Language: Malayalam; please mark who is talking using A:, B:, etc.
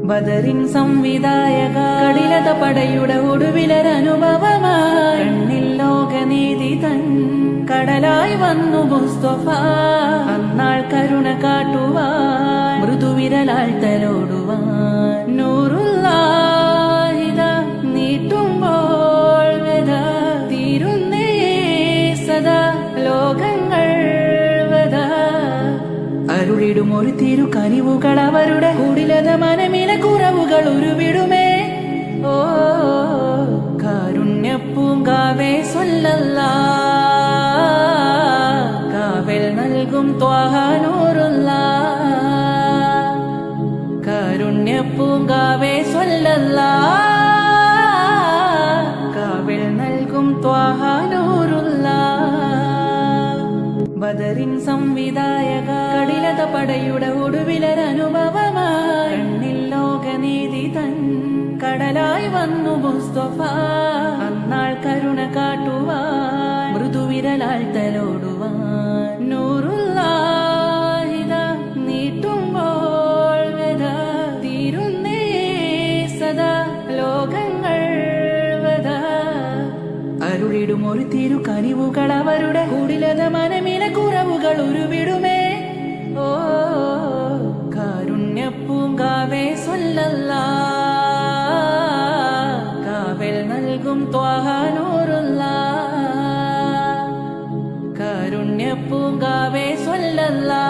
A: ബദറിൻ സംവിധായക കടിലത പടയുടെ ഒടുവിലൊരനുഭവമായി കണ്ണിൽ ലോകനീതി തൻ കടലായി വന്നു മുസ്തഫ. അന്നാൾ കരുണ കാട്ടുവാൻ മൃദുവിരലാൽ തലോടുവാൻ നൂറുല്ലാഹിദ നീട്ടുമ്പോൾ വ്യത തീരുന്നേ സദാ ലോകങ്ങൾ വ്യത. അരുളിടും ഒരു തിരു കനിവുകൾ അവരുടെ കുടിലത മനമിലെ കുറവുകൾ ഉരുവിടുമേ. ഓ കാരുണ്യപ്പൂങ്കാവേ സ്വല്ലല്ലാഹ് കാവൽ നൽകും ത്വാഹ നൂറുല്ലാഹ്. കാരുണ്യപ്പൂങ്കാവേ സ്വല്ലല്ലാഹ് കാവൽ നൽകും ത്വാഹ നൂറുല്ലാഹ്. ബദറിൻ സംവിധായക കടിലത പടയുടെ ഒടുവിലൊരനുഭവമായി കണ്ണിൽ ലോകനീതി തൻ കടലായി വന്നു മുസ്തഫ. അന്നാൾ കരുണ കാട്ടുവാൻ മൃദുവിരലാൽ തലോടുവാൻ നൂറുല്ലാഹിദ നീട്ടുമ്പോൾ വ്യത തീരുന്നേ സദാ ലോകങ്ങൾ വ്യത. അരുളിടും ഒരു തിരു കനിവുകൾ അവരുടെ കുടിലത മനമിലെ കുറവുകൾ ഉരുവിടുമേ. ഓ കാരുണ്യപ്പൂങ്കാവേ സ്വല്ലല്ലാഹ് കാവൽ നൽകും ത്വാഹ നൂറുല്ലാഹ്. കാരുണ്യപ്പൂങ്കാവേ സ്വല്ലല്ലാഹ്